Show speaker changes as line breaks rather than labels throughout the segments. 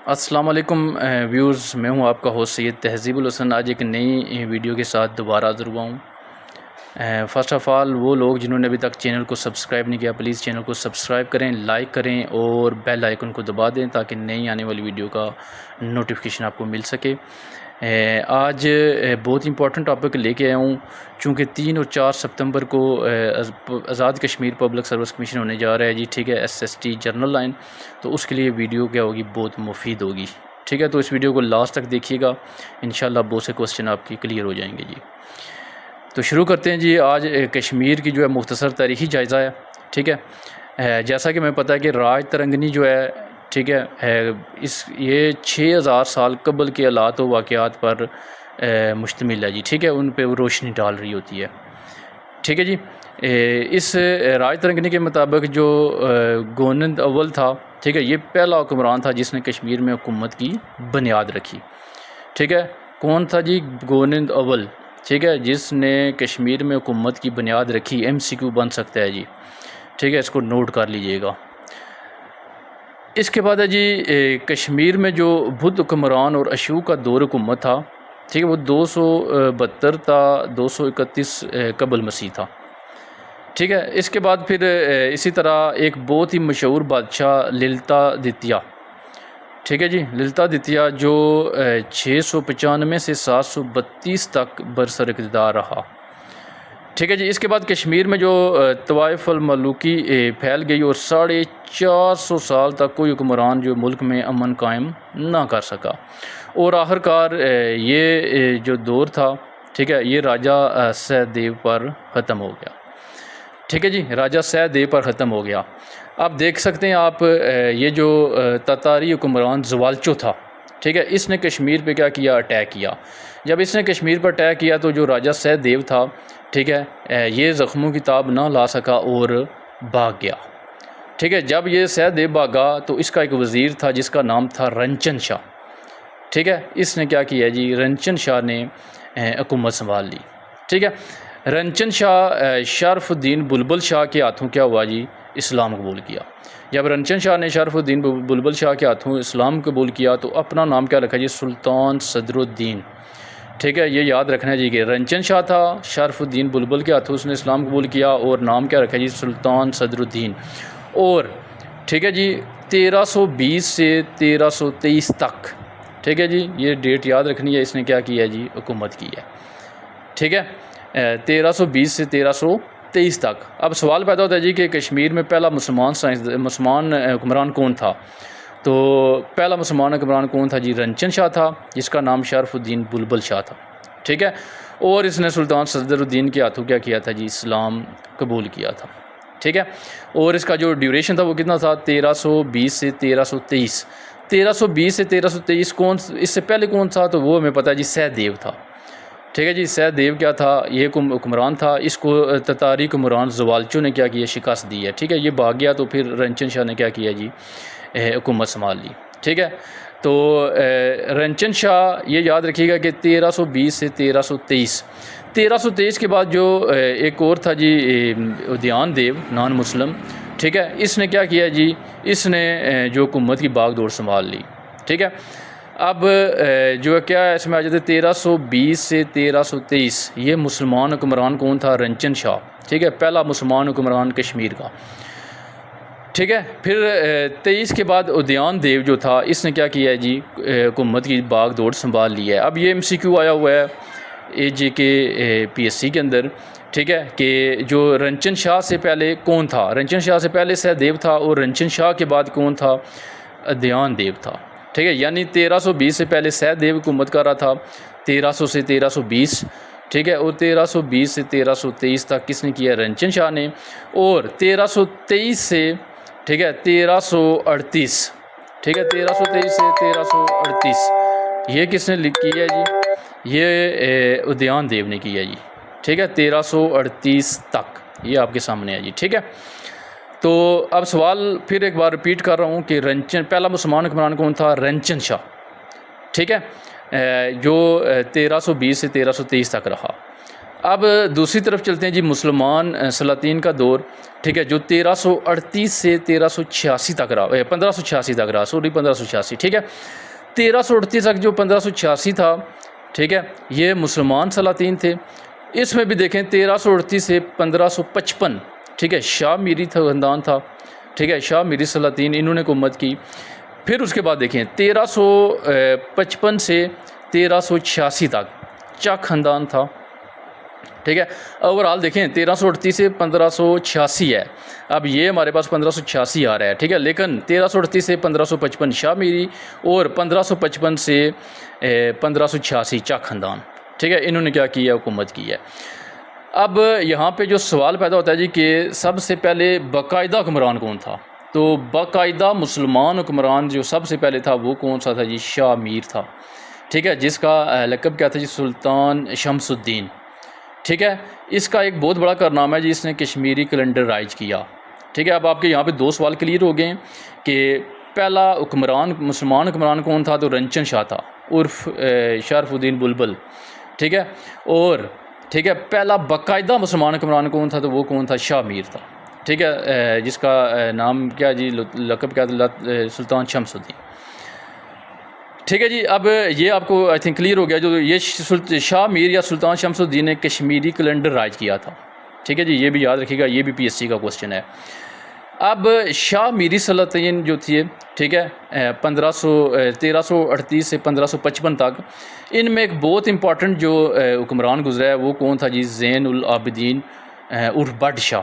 अस्सलाम वालेकुम व्यूज़, मैं हूं आपका होस्ट सैयद तहज़ीबुल हसन। आज एक नई वीडियो के साथ दोबारा हाज़िर हुआ हूँ। फ़र्स्ट ऑफ़ ऑल वो लोग जिन्होंने अभी तक चैनल को सब्सक्राइब नहीं किया, प्लीज़ चैनल को सब्सक्राइब करें, लाइक करें और बेल आइकन को दबा दें ताकि नई आने वाली वीडियो का नोटिफिकेशन आपको मिल सके। आज बहुत इंपॉर्टेंट टॉपिक लेके आया हूँ। चूँकि 3 और 4 सितंबर को Azad Kashmir public service commission होने जा रहा है जी, ठीक है, SST जनरल लाइन। तो उसके लिए वीडियो क्या होगी, बहुत मुफीद होगी, ठीक है। तो इस वीडियो को लास्ट तक देखिएगा, इंशाल्लाह बहुत से क्वेश्चन आपकी क्लियर हो जाएंगे जी। तो शुरू करते हैं जी। आज कश्मीर की जो है मुख्तसर तारीख़ी जायज़ा है, ठीक है। जैसा कि मैं पता है कि राज तरंगनी जो है, ठीक है, ये 6000 साल कबल के हालात व वाक़यात पर मुश्तमिल है जी, ठीक है। उन पे वो रोशनी डाल रही होती है, ठीक है जी। इस राज तरंगनी के मुताबिक जो गोनंद अव्वल था, ठीक है, ये पहला हुक्मरान था जिसने कश्मीर में हुकूमत की बुनियाद रखी, ठीक है। कौन था जी? गोनंद अव्वल, ठीक है, जिसने कश्मीर में हुकूमत की बुनियाद रखी। MCQ बन सकता है जी, ठीक है, इसको नोट कर लीजिएगा। इसके बाद है जी कश्मीर में जो बुद्ध हुक्मरान और अशोक का दौर हुकूमत था, ठीक है, वो 272 था 231 कबल मसीह था, ठीक है। इसके बाद फिर इसी तरह एक बहुत ही मशहूर बादशाह ललितादित्य, ठीक है जी, ललितादित्य जो 695 से 732 तक बरसर इक़्तिदार रहा, ठीक है जी। इसके बाद कश्मीर में जो तवाइफ़ अल मलूकी फैल गई और 450 साल तक कोई हुक्मरान जो मुल्क में अमन कायम ना कर सका। और आखिरकार ये जो दौर था, ठीक है, ये राजा सहदेव पर ख़त्म हो गया, ठीक है जी, राजा सहदेव पर ख़त्म हो गया। आप देख सकते हैं आप, ये जो ततारी हुक्मरान ज़वालचो था, ठीक है, इसने कश्मीर पे क्या किया? अटैक किया। जब इसने कश्मीर पर अटैक किया तो जो राजा सहदेव था, ठीक है, ये ज़ख्मों की ताब ना ला सका और भाग गया, ठीक है। जब ये सहदेव भागा तो इसका एक वज़ीर था जिसका नाम था रंचन शाह, ठीक है। इसने क्या किया जी? रंचन शाह ने हुकूमत संभाल ली, ठीक है। रंचन शाह शरफ़ुद्दीन बुलबुल शाह के हाथों क्या हुआ जी? इस्लाम कबूल किया। जब रंचन शाह ने शरफ़ुद्दीन बुलबुल शाह के हाथों इस्लाम कबूल किया तो अपना नाम क्या रखा जी? सुल्तान सदरुद्दीन, ठीक है। ये याद रखना जी कि रंचन शाह था, शरफ़ुद्दीन बुलबुल के हाथों उसने इस्लाम कबूल किया और नाम क्या रखा जी? सुल्तान सदरुद्दीन। और ठीक है जी, 1320 से 1323 तक, ठीक है जी, ये डेट याद रखनी है। इसने क्या किया जी? हुकूमत की है, ठीक है, 1320 से 1323 तक। अब सवाल पैदा होता है जी कि कश्मीर में पहला मुसलमान हुक्मरान कौन था? तो पहला मुसलमान हुक्मरान कौन था जी? रंचन शाह था, जिसका नाम शरफ़ुद्दीन बुलबुल शाह था, ठीक है। और इसने सुल्तान सदरुद्दीन के हाथों क्या किया था जी? इस्लाम कबूल किया था, ठीक है। और इसका जो ड्यूरेशन था वो कितना था? 1320 से 1323। 1320 से 1323 कौन, इससे पहले कौन था? तो वो हमें पता है जी, सहदेव था, ठीक है जी। सहदेव क्या था? ये हुक्मरान था। इसको ततारी हुक्मरान ज़वालचो ने क्या किया? शिकस्त दी है, ठीक है। ये भाग गया तो फिर रंचन शाह ने क्या किया जी? हुकूमत संभाल ली, ठीक है। तो रंचन शाह, ये याद रखिएगा कि 1320 से 1323। 1323 के बाद जो एक और था जी, उद्यान देव नॉन मुस्लिम, ठीक है, इसने क्या किया जी? इसने जो हुकूमत की बागडोर संभाल ली, ठीक है। अब जो है क्या है, इसमें आ जाते 1320 से 1323। ये मुसलमान हुक्मरान कौन था? रंचन शाह, ठीक है, पहला मुसलमान हुक्मरान कश्मीर का, ठीक है। फिर 23 के बाद उद्यान देव जो था, इसने क्या किया है जी? हुकूमत की बागडोर संभाल ली है। अब ये MCQ आया हुआ है AJK PSC के अंदर, ठीक है, कि जो रंचन शाह से पहले कौन था? रंचन शाह से पहले सहदेव था और रंचन शाह के बाद कौन था? उद्यान देव था, ठीक है। यानी 1320 से पहले सहदेव हुकूमत कर रहा था, 1300 से 1320, ठीक है। और 1320 से 1323 तक किसने किया? रंचन शाह ने। और 1323 से, ठीक है, 1338, ठीक है, 1323 से 1338 ये किसने की है जी? ये उद्यान देव ने किया जी, ठीक है, 1338 तक ये आपके सामने है जी, ठीक है। तो अब सवाल फिर एक बार रिपीट कर रहा हूँ कि रंचन, पहला मुसलमान हुक्मरान कौन था? रंचन शाह, ठीक है, जो 1320 से 1323 तक रहा। अब दूसरी तरफ चलते हैं जी, मुसलमान सलातीन का दौर, ठीक है, जो 1338 से 1386 तक रहा, 1586 तक रहा, सॉरी 1586, ठीक है। 1338 तक जो 1586 था, ठीक है, ये मुसलमान सलातीन थे। इसमें भी देखें 1338 से 1555, ठीक है, शाह मीरी ख़ानदान था, ठीक है, शाह मीरी सलातीन, इन्होंने हुकूमत की। फिर उसके बाद देखें 1355 से 1386 तक चक ख़ानदान था, ठीक है। ओवरऑल देखें 1338 से 1586 है, अब ये हमारे पास 1586 आ रहा है, ठीक है, लेकिन 1338 से 1555 शाह मीरी और 1555 से 1586 चक ख़ानदान, ठीक है, इन्होंने क्या किया, हुकूमत की है। अब यहाँ पे जो सवाल पैदा होता है जी कि सबसे पहले बाकायदा हुक्मरान कौन था, तो बाकायदा मुसलमान हुक्मरान जो सबसे पहले था वो कौन सा था जी, शाह मीर था, ठीक है, जिसका लक़ब क्या था जी, सुल्तान शमसुद्दीन, ठीक है। इसका एक बहुत बड़ा कारनामा है जी, इसने कश्मीरी कैलेंडर राइज किया, ठीक है। अब आपके यहाँ पे दो सवाल क्लियर हो गए कि पहला हुक्मरान मुसलमान हुक्मरान कौन था, तो रंचन शाह था उर्फ शरफुद्दीन बुलबुल, ठीक है, और ठीक है, पहला बाकायदा मुसलमान हुक्मरान कौन था, तो वो कौन था, शाह मीर था, ठीक है, जिसका नाम क्या जी, लक़ब क्या था, सुल्तान शमसुद्दीन, ठीक है जी। अब ये आपको आई थिंक क्लियर हो गया, जो ये शाह मीर या सुल्तान शमसुद्दीन ने कश्मीरी कैलेंडर राइज किया था, ठीक है जी, ये भी याद रखिएगा, ये भी PSC का क्वेश्चन है। अब शाह मीरी सलातीन जो थी, ठीक है, 1338 से 1555 तक, इनमें एक बहुत इंपॉर्टेंट जो हुक्मरान गुजरा है वो कौन था जी, ज़ैन उल आबिदीन उर्फ बट शाह,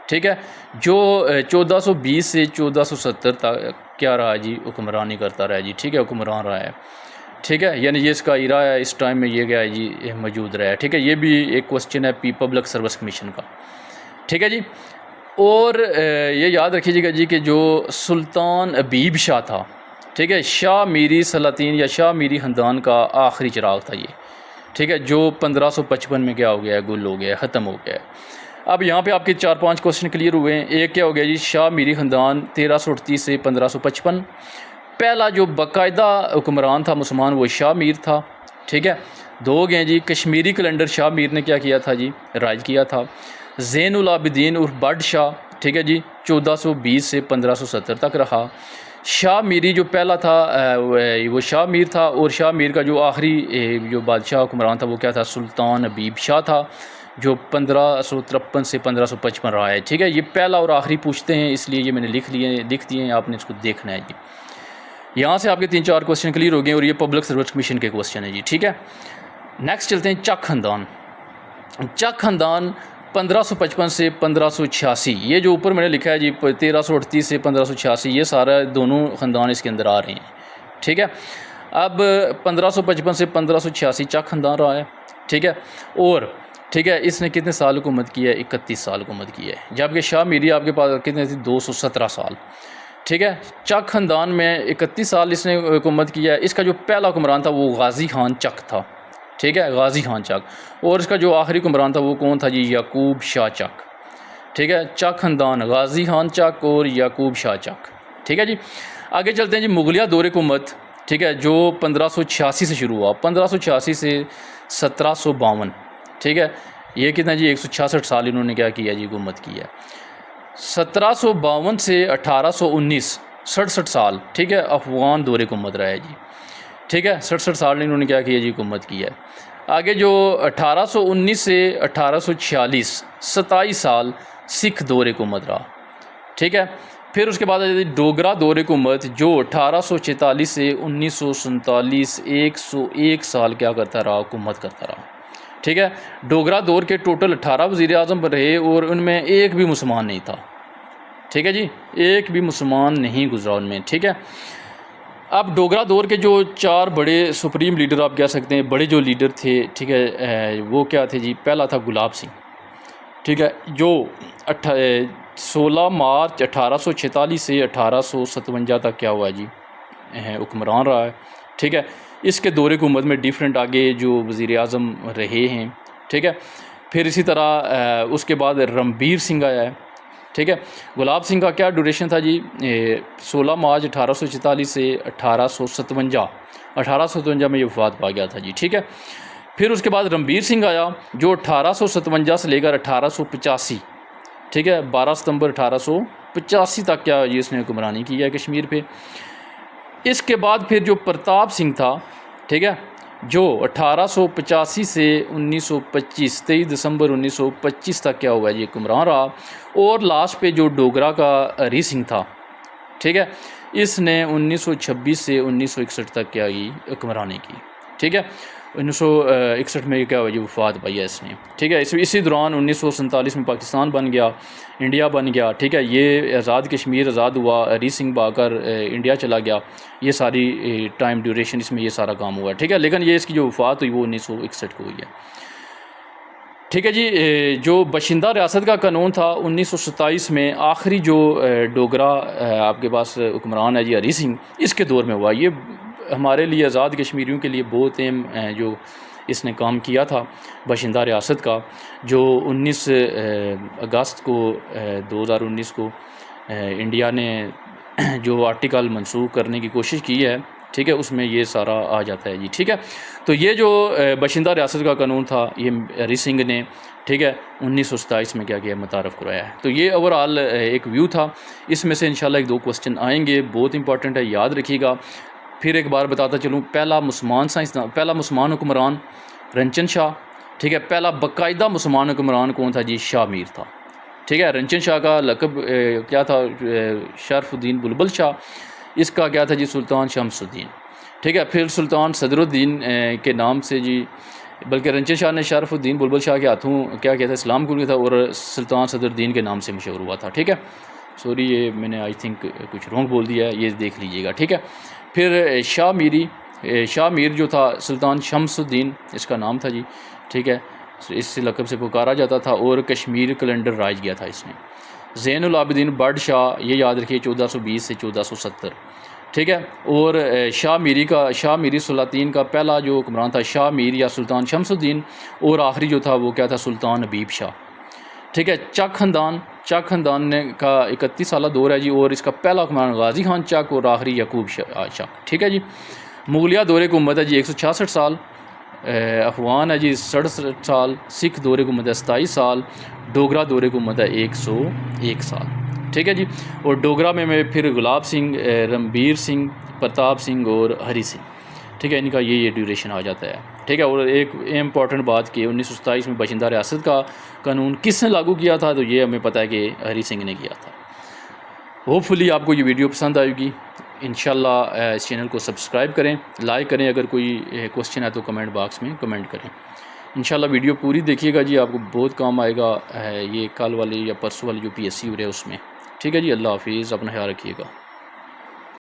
ठीक है, जो 1420 से 1470 तक क्या रहा जी, हुक्मरानी करता रहा जी, ठीक है, हुक्मरान रहा है, ठीक है, यानी ये इसका इरा है, इस टाइम में ये क्या है जी, मौजूद रहा है, ठीक है। ये भी एक क्वेश्चन है पब्लिक सर्विस कमीशन का, ठीक है जी। और ये याद रखिएगा जी कि जो सुल्तान अबीब शाह था, ठीक है, शाह मीरी सलातीन या शाह मीरी ख़ानदान का आखिरी चिराग था ये, ठीक है, जो 1555 में क्या हो गया है, गुल हो गया है, ख़त्म हो गया है। अब यहाँ पे आपके 4-5 क्वेश्चन क्लियर हुए हैं। एक क्या हो गया जी, शाह मीरी ख़ानदान 1338 से 1555, पहला जो बाकायदा हुक्मरान था मुसलमान वो शाह मीर था, ठीक है। दो हो गए जी, कश्मीरी कैलेंडर शाह मीर ने क्या किया था जी, राइज किया था। ज़ैन उल आबिदीन उर्फ बट शाह, ठीक है जी, 1420 से 1570 तक रहा। शाह मीरी जो पहला था वो शाह मीर था, और शाह मीर का जो आखिरी जो बादशाह हुक्मरान था वो क्या था, सुल्तान अबीब शाह था, जो 1553 से 1555 रहा है, ठीक है। ये पहला और आखिरी पूछते हैं, इसलिए ये मैंने लिख दिए हैं, आपने इसको देखना है जी। यहाँ से आपके 3-4 क्वेश्चन क्लियर हो गए, और ये पब्लिक सर्विस कमीशन के क्वेश्चन है जी, ठीक है। नेक्स्ट चलते हैं चक ख़ानदान। चक ख़ानदान 1555 से 1586, ये जो ऊपर मैंने लिखा है जी 1338 से 1586, ये सारा दोनों ख़ानदान इसके अंदर आ रहे हैं, ठीक है। अब 1555 से 1586 चक ख़ानदान रहा है, ठीक है, और ठीक है, इसने कितने साल हुकूमत की है, 31 साल हुकूमत की है, जबकि शाह मीरी आपके पास कितने थी, 217 साल, ठीक है। चक ख़ानदान में 31 साल इसने हुकूमत किया है। इसका जो पहला हुक्मरान था वो गाज़ी खान चक था, ठीक है, गाज़ी खान चक, और इसका जो आखिरी हुक्मरान था वो कौन था जी, याकूब शाह चक, ठीक है। चक ख़ानदान, गाज़ी खान चक और याकूब शाह चक, ठीक है जी। आगे चलते हैं जी, मुगलिया दौर हुकूमत, ठीक है, जो 1586 से शुरू हुआ, 1586 से 1752, ठीक है। ये कितना जी, 166 साल इन्होंने क्या किया जी, हुकूमत की है। 1752 से 1819, 67 साल, ठीक है, अफ़गान दौर हुकूमत रहा है जी, ठीक है, 67 साल इन्होंने क्या किया जी, हुकूमत की है। आगे जो 1819 से 1846, 27 साल सिख दौर हुकूमत रहा, ठीक है। फिर उसके बाद डोगरा दौर हुकूमत, जो 1846 से 1947, 101 साल क्या करता रहा, हुकूमत करता रहा, ठीक है। डोगरा दौर के टोटल 18 वज़ीर आज़म रहे, और उनमें एक भी मुसलमान नहीं था, ठीक है जी, एक भी मुसलमान नहीं गुजरा उनमें, ठीक है। अब डोगरा दौर के जो 4 बड़े सुप्रीम लीडर आप कह सकते हैं, बड़े जो लीडर थे, ठीक है, वो क्या थे जी, पहला था गुलाब सिंह, ठीक है, जो 16 मार्च 1846 से 1857 तक क्या हुआ जी, हुक्मरान रहा है, ठीक है। इसके दौरे हुकूमत में डिफरेंट आगे जो वज़ीर आज़म रहे हैं, ठीक है। फिर इसी तरह उसके बाद रणबीर सिंह आया है, ठीक है। गुलाब सिंह का क्या ड्यूरेशन था जी, 16 मार्च 1846 से 1857 में ये वफ़ात पा गया था जी, ठीक है। फिर उसके बाद रणबीर सिंह आया जो 1857 से लेकर 1885, ठीक है, 12 सितंबर 1885 तक क्या ये इसने हुक्मरानी की है कश्मीर पे। इसके बाद फिर जो प्रताप सिंह था, ठीक है, जो 1885 से 1925, 23 दिसंबर 1925 तक क्या हुआ, ये हुक्मरान रहा। और लास्ट पे जो डोगरा का हरी सिंह था, ठीक है, इसने 1926 से 1961 तक क्या की हुक्मरानी की, ठीक है। 1961 में क्या हुआ, वफात पाई है इसने, ठीक है। इसी दौरान 1947 में पाकिस्तान बन गया, इंडिया बन गया, ठीक है। ये आज़ाद कश्मीर आज़ाद हुआ, हरी सिंह भागकर इंडिया चला गया, ये सारी टाइम ड्यूरेशन इसमें ये सारा काम हुआ, ठीक है। लेकिन ये इसकी जो वफात हुई वो 1961 को हुई है, ठीक है जी। जो बशिंदा रियासत का कानून था 1927 में आखिरी जो डोगरा आपके पास हुक्मरान है जी हरी सिंह, इसके दौर में हुआ। ये हमारे लिए आज़ाद कश्मीरियों के लिए बहुत अहम जो इसने काम किया था बशिंदा रियासत का, जो 19 अगस्त को 2019 को इंडिया ने जो आर्टिकल मनसूख करने की कोशिश की है, ठीक है, उसमें ये सारा आ जाता है जी, ठीक है। तो ये जो बशिंदा रियासत का कानून था ये हरी सिंह ने, ठीक है, 1927 में क्या किया, मुतारफ़ कराया है। तो ये ओवरऑल एक व्यू था। इसमें से इंशाल्लाह 1-2 क्वेश्चन आएंगे, बहुत इंपॉर्टेंट है, याद रखिएगा। फिर एक बार बताता चलूँ, पहला मुसलमान साइंसदान, पहला मुसलमान हुक्मरान रंजन शाह, ठीक है। पहला बाकायदा मुसलमान हुक्मरान कौन था जी, शाह मीर था, ठीक है। रंजन शाह का लक़ब क्या था, शरफ़ुद्दीन बुलबुल शाह, इसका क्या था जी, सुल्तान शमसुद्दीन, ठीक है। फिर सुल्तान सदरुद्दीन के नाम से जी, बल्कि रंजन शाह ने शरफ़ुद्दीन बुलबुल शाह के हाथों क्या किया था, इस्लाम कबूल किया था, और सुल्तान सदरुद्दीन के नाम से मशहूर हुआ था, ठीक है। सॉरी, ये मैंने आई थिंक कुछ रॉन्ग बोल दिया है, ये देख लीजिएगा, ठीक है। फिर शाह मीर जो था, सुल्तान शमसुद्दीन इसका नाम था जी, ठीक है, इस लक़ब से पुकारा जाता था, और कश्मीर कैलेंडर राइज किया था इसने। ज़ैनुल आबिदीन बर्ड शाह, ये याद रखिए, 1420 से 1470, ठीक है। और शाह मीरी सलातीन का पहला जो हुक्मरान था शाह मीर या सुल्तान शमसुद्दीन, और आखिरी जो था वो क्या था, सुल्तान हबीब शाह, ठीक है। चक ख़ानदान ने का 31 साल दौर है जी, और इसका पहला हुक्मरान गाजी खान चक और आखिरी यकूब चक, ठीक है जी। मुगलिया दौरे की उम्मत है जी 166 साल, अफगान है जी 67 साल, सिख दौरे की उम्मत है 27 साल, डोगरा दौरे की उम्मत है 101 साल, ठीक है जी। और डोगरा में फिर गुलाब सिंह, रणबीर सिंह, प्रताप सिंह और हरी सिंह, ठीक है, इनका ये ड्यूरेशन आ जाता है, ठीक है। और एक इम्पॉर्टेंट बात कि 1927 में बशिंदा रियासत का कानून किसने लागू किया था, तो ये हमें पता है कि हरी सिंह ने किया था। होपफुली आपको ये वीडियो पसंद आएगी। इंशाल्लाह इस चैनल को सब्सक्राइब करें, लाइक करें, अगर कोई क्वेश्चन है तो कमेंट बॉक्स में कमेंट करें। इंशाल्लाह वीडियो पूरी देखिएगा जी, आपको बहुत काम आएगा ये कल वाली या परसों वाली जो PSC हो रहा है उसमें, ठीक है जी। अल्लाह हाफिज़, अपना ख्याल रखिएगा।